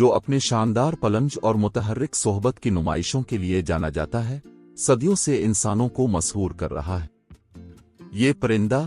जो अपने शानदार पलंज और मुतहर्रिक सोहबत की नुमाइशों के लिए जाना जाता है, सदियों से इंसानों को मसहूर कर रहा है। ये परिंदा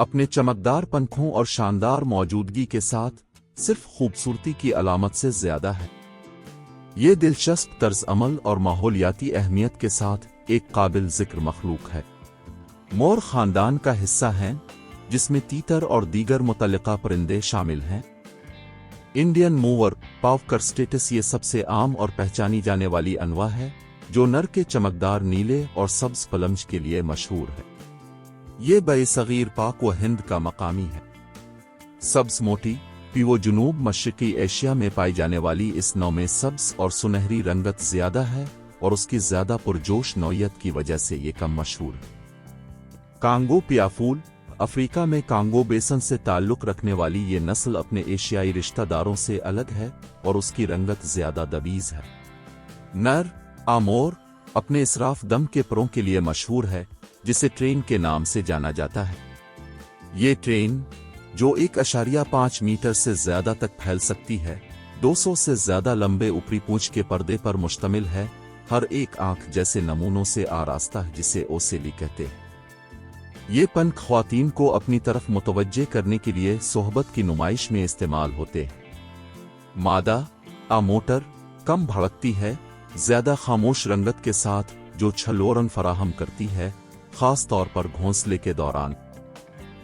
अपने चमकदार पंखों और शानदार मौजूदगी के साथ सिर्फ खूबसूरती की अलामत से ज्यादा है। ये दिलचस्प तर्ज अमल और माहौलियाती अहमियत के साथ एक काबिल जिक्र मखलूक है। मोर खानदान का हिस्सा हैं, जिसमें तीतर और दीगर मुतल्लिका परिंदे शामिल हैं। इंडियन मूवर पावकर स्टेटस ये सबसे आम और पहचानी जाने वाली अनवा है, जो नर के चमकदार नीले और सब्ज पलंज के लिए मशहूर है। ये बे-सगीर पाक व हिंद का मकामी है। सब्ज मोटी पीवो जुनूब मशरकी एशिया में पाई जाने वाली इस नौ में सब्ज और सुनहरी रंगत ज्यादा है और उसकी ज्यादा पुरजोश नौयत की वजह से ये कम मशहूर है। कांगो पियाफूल अफ्रीका में कांगो बेसन से ताल्लुक रखने वाली ये नस्ल अपने एशियाई रिश्तेदारों से अलग है और उसकी रंगत ज्यादा दबीज है। नर आमोर अपने इसराफ दम के परों के लिए मशहूर है, जिसे ट्रेन के नाम से जाना जाता है। ये ट्रेन, जो 1.5 मीटर से ज्यादा तक फैल सकती है, 200 से ज्यादा लंबे ऊपरी पूंछ के पर्दे पर मुश्तमिल है, हर एक आंख जैसे नमूनों से आरास्ता है, जिसे ओसेली कहते हैं। ये पंख ख्वातीन को अपनी तरफ मुतवज्जे करने के लिए सोहबत की नुमाइश में इस्तेमाल होते हैं। मादा आमोटर कम भड़कती है, ज्यादा खामोश रंगत के साथ, जो छलोरन फराहम करती है, खास तौर पर घोंसले के दौरान।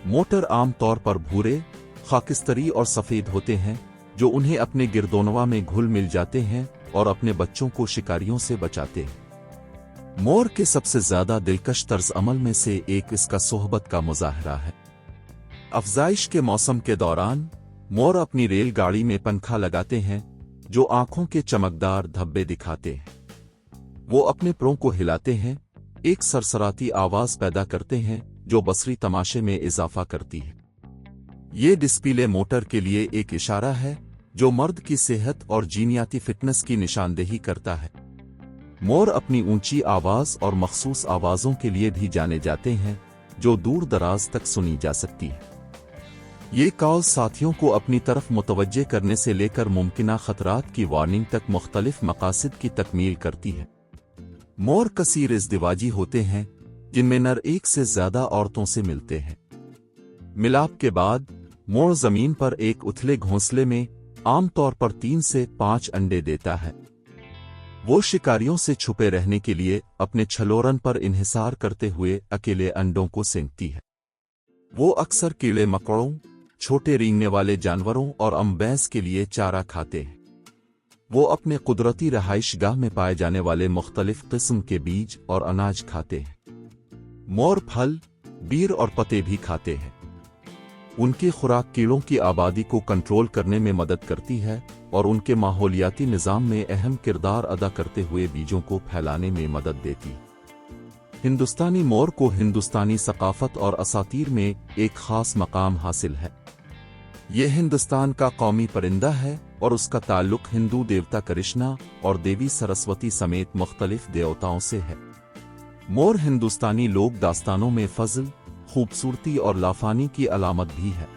मोटर आम तौर पर भूरे, खाकिस्तरी और सफेद होते हैं, जो उन्हें अपने गिरदोनवा में घुल मिल जाते हैं और अपने बच्चों को शिकारियों से बचाते हैं। मोर के सबसे ज्यादा दिलकश तर्ज अमल में से एक इसका सोहबत का मुजाहरा है। अफजाइश के मौसम के दौरान मोर अपनी रेलगाड़ी में पंखा लगाते हैं, जो आंखों के चमकदार धब्बे दिखाते हैं। वो अपने परों को हिलाते हैं, एक सरसराती आवाज पैदा करते हैं, जो बसरी तमाशे में इजाफा करती है। ये डिस्प्ले मोटर के लिए एक इशारा है, जो मर्द की सेहत और जीनियाती फिटनेस की निशानदेही करता है। मोर अपनी ऊंची आवाज और मखसूस आवाजों के लिए भी जाने जाते हैं, जो दूर दराज तक सुनी जा सकती है। ये कॉल साथियों को अपनी तरफ मुतवज्जे करने से लेकर मुमकिना खतरात की वार्निंग तक मुख्तलिफ मकासद की तकमील करती है। मोर कसीर इज़्दिवाजी होते हैं, जिनमें नर एक से ज्यादा औरतों से मिलते हैं। मिलाप के बाद मोर जमीन पर एक उथले घोंसले में आमतौर पर 3 से 5 अंडे देता है। वो शिकारियों से छुपे रहने के लिए अपने छलोरन पर इन्हिसार करते हुए अकेले अंडों को सेंकती है। वो अक्सर कीड़े मकोड़ों, छोटे रेंगने वाले जानवरों और अम्बैस के लिए चारा खाते हैं। वो अपने कुदरती रहाइशगाह में पाए जाने वाले मुख्तलिफ किस्म के बीज और अनाज खाते हैं। मोर फल, बीर और पत्ते भी खाते हैं। उनकी खुराक कीड़ों की आबादी को कंट्रोल करने में मदद करती है और उनके माहौलियाती निज़ाम में अहम किरदार अदा करते हुए बीजों को फैलाने में मदद देती। हिंदुस्तानी मोर को हिंदुस्तानी सकाफत और असातीर में एक खास मकाम हासिल है। यह हिंदुस्तान का कौमी परिंदा है और उसका ताल्लुक हिंदू देवता कृष्णा और देवी सरस्वती समेत मुख्तलिफ देवताओं से है। मोर हिंदुस्तानी लोक दास्तानों में फजल, खूबसूरती और लाफानी की अलामत भी है।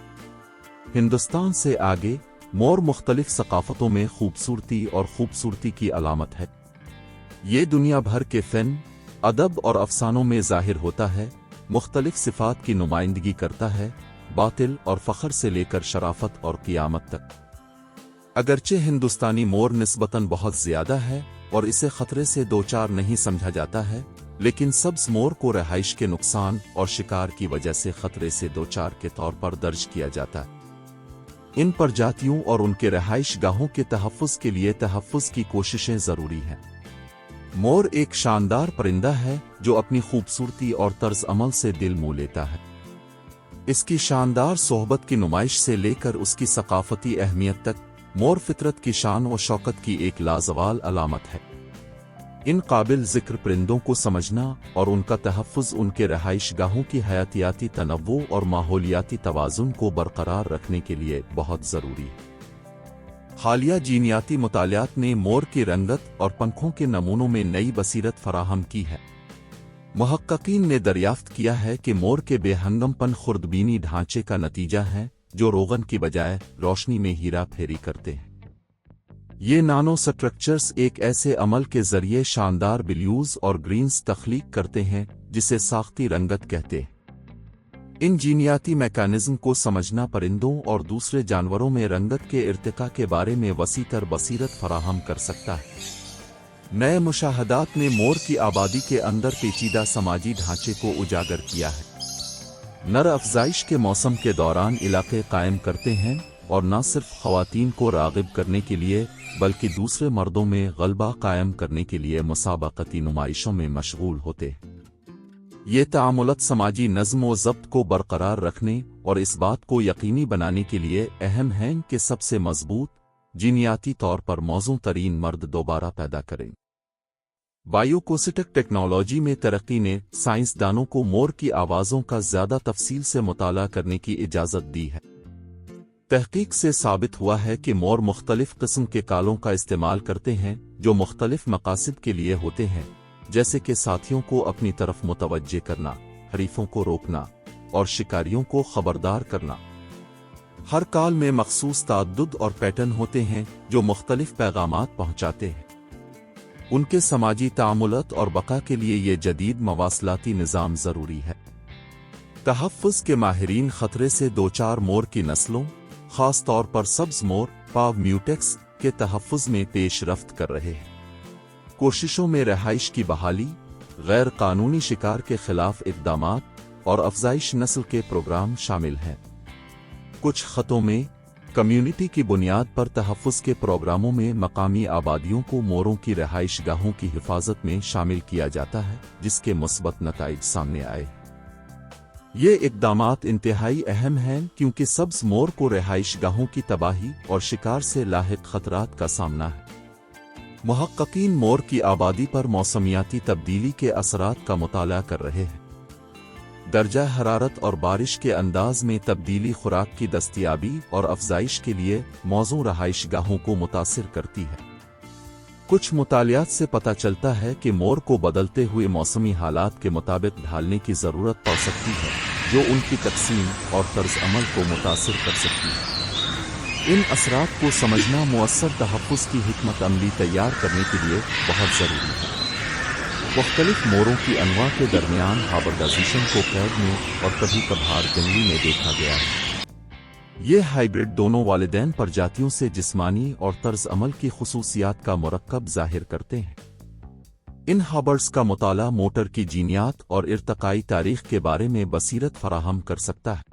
हिंदुस्तान से आगे मोर मुख्तलिफ सकाफतों में खूबसूरती और खूबसूरती की अलामत है। ये दुनिया भर के फ़न, अदब और अफसानों में ज़ाहिर होता है, मुख्तलिफ सिफात की नुमाइंदगी करता है, बातिल और फ़ख्र से लेकर शराफत और क़ियामत तक। अगरचे हिंदुस्तानी मोर निस्बतन बहुत ज़्यादा है और इसे ख़तरे से दो चार नहीं समझा जाता है, लेकिन सब्ज़ मोर को रहाइश के नुकसान और शिकार की वजह से ख़तरे से दो चार के तौर पर दर्ज किया जाता है। इन प्रजातियों और उनके रहाइश गाहों के तहफ़्फ़ुज़ के लिए तहफ़्फ़ुज़ की कोशिशें ज़रूरी हैं। मोर एक शानदार परिंदा है जो अपनी खूबसूरती और तर्ज अमल से दिल मोह लेता है। इसकी शानदार सोहबत की नुमाइश से लेकर उसकी सकाफती अहमियत तक, मोर फितरत की शान और शौकत की एक लाजवाल अलामत है। इन काबिल ज़िक्र परिंदों को समझना और उनका तहफ़्फ़ुज़ उनके रहाइश गाहों की हयातियाती तनव्वु और माहौलियाती तवाज़ुन को बरकरार रखने के लिए बहुत ज़रूरी है। हालिया जीनियाती मुतालियात ने मोर की रंगत और पंखों के नमूनों में नई बसीरत फराहम की है। मुहक्किकीन ने दरियाफ्त किया है कि मोर के बेहंगमपन खुर्दबीनी ढांचे का नतीजा है, जो रोगन की बजाय रोशनी में हीरा फेरी करते हैं। ये नानो स्ट्रक्चर्स एक ऐसे अमल के जरिए शानदार ब्लूज और ग्रीन्स तख्लीक करते हैं जिसे साख्ती रंगत कहते हैं। इन जीनियाती मैकेनिज्म को समझना परिंदों और दूसरे जानवरों में रंगत के इर्तिका के बारे में वसीतर बसीरत फराहम कर सकता है। नए मुशाहदात ने मोर की आबादी के अंदर पेचीदा समाजी ढांचे को उजागर किया है। नर अफजाइश के मौसम के दौरान इलाके कायम करते हैं और न सिर्फ ख़वातीन को राग़िब करने के लिए बल्कि दूसरे मर्दों में गलबा कायम करने के लिए मुसाबकती नुमाइशों में मशगूल होते हैं। ये तामुलत समाजी नज़्म व ज़ब्त को बरकरार रखने और इस बात को यकीनी बनाने के लिए अहम हैं कि सबसे मजबूत जीनियाती तौर पर मौजूद तरीन मर्द दोबारा पैदा करें। बायोकोसिटिक टेक्नोलॉजी में तरक्की ने साइंसदानों को मोर की आवाज़ों का ज़्यादा तफसील से मुताला करने की इजाज़त दी है। तहकीक से साबित हुआ है कि मोर मुख्तलिफ किस्म के कालों का इस्तेमाल करते हैं जो मुख्तलिफ मकासद के लिए होते हैं, जैसे कि साथियों को अपनी तरफ मुतवज्जे करना, हरीफों को रोकना और शिकारियों को खबरदार करना। हर काल में मखसूस ताद्दुद और पैटर्न होते हैं जो मुख्तलिफ पैगामात पहुंचाते हैं। उनके समाजी तामुलत और बका के लिए ये जदीद मवासलाती निज़ाम ज़रूरी है। तहफ़्फ़ुज़ के माहिरीन ख़तरे से दो चार मोर की नस्लों, ख़ास तौर पर सब्ज़ मोर पाव म्यूटेक्स के तहफ़्फ़ुज़ में पेश रफ्त कर रहे हैं। कोशिशों में रहाइश की बहाली, गैर कानूनी शिकार के खिलाफ इक़दामात और अफजाइश नस्ल के प्रोग्राम शामिल हैं। कुछ ख़तों में कम्युनिटी की बुनियाद पर तहफ़्फ़ुज़ के प्रोग्रामों में मकामी आबादियों को मोरों की रहाइश गाहों की हिफाजत में शामिल किया जाता है, जिसके मुस्बत नताइज सामने आए। ये इक़दामात इंतहाई अहम हैं क्योंकि सब्ज़ मोर को रहाइश गाहों की तबाही और शिकार से लाहिक ख़तरात का सामना है। मुहक्किकीन मोर की आबादी पर मौसमियाती तब्दीली के असरात का मुताला कर रहे हैं। दर्जा हरारत और बारिश के अंदाज में तब्दीली खुराक की दस्तयाबी और अफजाइश के लिए मौजू रहाइश गाहों को मुतासिर करती है। कुछ मुतालियात से पता चलता है कि मोर को बदलते हुए मौसमी हालात के मुताबिक ढालने की ज़रूरत पड़ सकती है, जो उनकी तकसीम और तर्ज अमल को मुतासिर कर सकती है। इन असरात को समझना मुअस्सर तहफ़्फ़ुज़ की हिकमत अमली तैयार करने के लिए बहुत ज़रूरी है। मुख्तलिफ मोरों की अनवा के दरमियान हाइब्रिडाइजेशन को कैद में और कभी कभार जंगली में देखा गया है। ये हाइब्रिड दोनों वालिदैन प्रजातियों से जिस्मानी और तर्ज अमल की खुसूसियात का मुरक्कब ज़ाहिर करते हैं। इन हाइब्रिड्स का मुताला मोटर की जीनियात और इर्तकाई तारीख़ के बारे में बसीरत फराहम कर सकता है।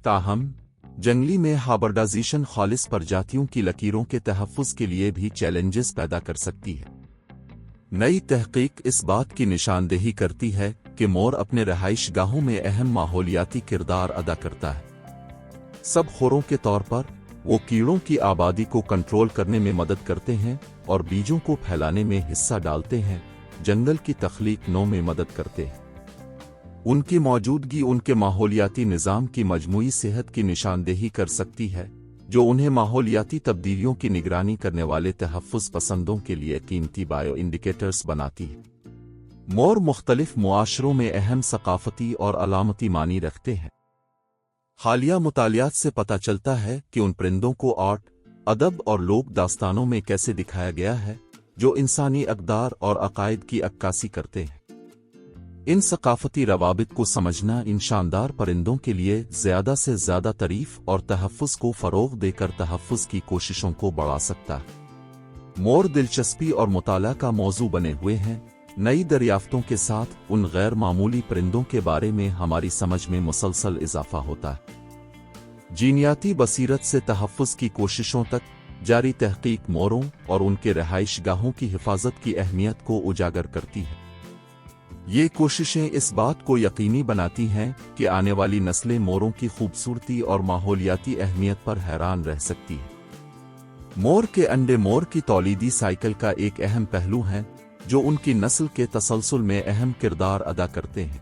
ताहम जंगली में हाइब्रिडाइजेशन खालिस प्रजातियों की लकीरों के तहफ़्फ़ुज़ के लिए भी चैलेंजेस पैदा कर सकती है। नई तहकीक इस बात की निशानदेही करती है कि मोर अपने रहाइश गाहों में अहम माहौलियाती किरदार अदा करता है। सब खोरों के तौर पर वो कीड़ों की आबादी को कंट्रोल करने में मदद करते हैं और बीजों को फैलाने में हिस्सा डालते हैं, जंगल की तख्लीक नौ में मदद करते हैं। उनकी मौजूदगी उनके माहौलियाती निज़ाम की मजमूई सेहत की निशानदेही कर सकती है, जो उन्हें माहौलियाती तब्दीलियों की निगरानी करने वाले तहफ़्फ़ुज़ पसंदों के लिए कीमती बायो इंडिकेटर्स बनाती है। मोर मुख्तलिफ मुआशरों में अहम सकाफती और अलामती मानी रखते हैं। हालिया मुतालियात से पता चलता है कि उन परिंदों को आर्ट, अदब और लोक दास्तानों में कैसे दिखाया गया है जो इंसानी अक़दार और अकायद की अक्कासी करते हैं। इन सकाफती रवाबित को समझना इन शानदार परिंदों के लिए ज़्यादा से ज़्यादा तारीफ़ और तहफ़्फ़ुज़ को फ़रोग़ देकर तहफ़्फ़ुज़ की कोशिशों को बढ़ा सकता है। मोर दिलचस्पी और मुताला का मौजू बने हुए हैं। नई दरियाफ्तों के साथ उन गैर मामूली परिंदों के बारे में हमारी समझ में मुसलसल इजाफा होता है। जीनियाती बसीरत से तहफ़्फ़ुज़ की कोशिशों तक जारी तहकीक मोरों और उनके रहाइश गाहों की हिफाजत की अहमियत को उजागर करती है। ये कोशिशें इस बात को यकीनी बनाती हैं कि आने वाली नस्लें मोरों की खूबसूरती और माहौलियाती अहमियत पर हैरान रह सकती हैं। मोर के अंडे मोर की तौलीदी साइकिल का एक अहम पहलू है जो उनकी नस्ल के तसलसल में अहम किरदार अदा करते हैं।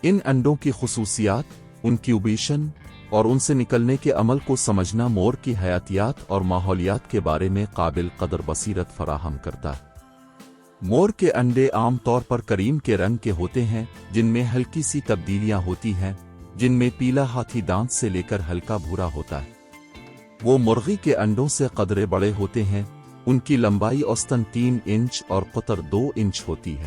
इन अंडों की खुसूसियात, इंक्यूबेशन और उनसे निकलने के अमल को समझना मोर की हयातियात और माहौलियात के बारे में काबिल कदर बसीरत फराहम करता है। मोर के अंडे आम तौर पर करीम के रंग के होते हैं, जिनमें हल्की सी तब्दीलियां होती हैं, जिनमें पीला हाथी दांत से लेकर हल्का भूरा होता है। وہ مرغی کے انڈوں سے قدرے بڑے ہوتے ہیں، ان کی لمبائی اوسطاً 3 انچ اور قطر 2 انچ ہوتی ہے۔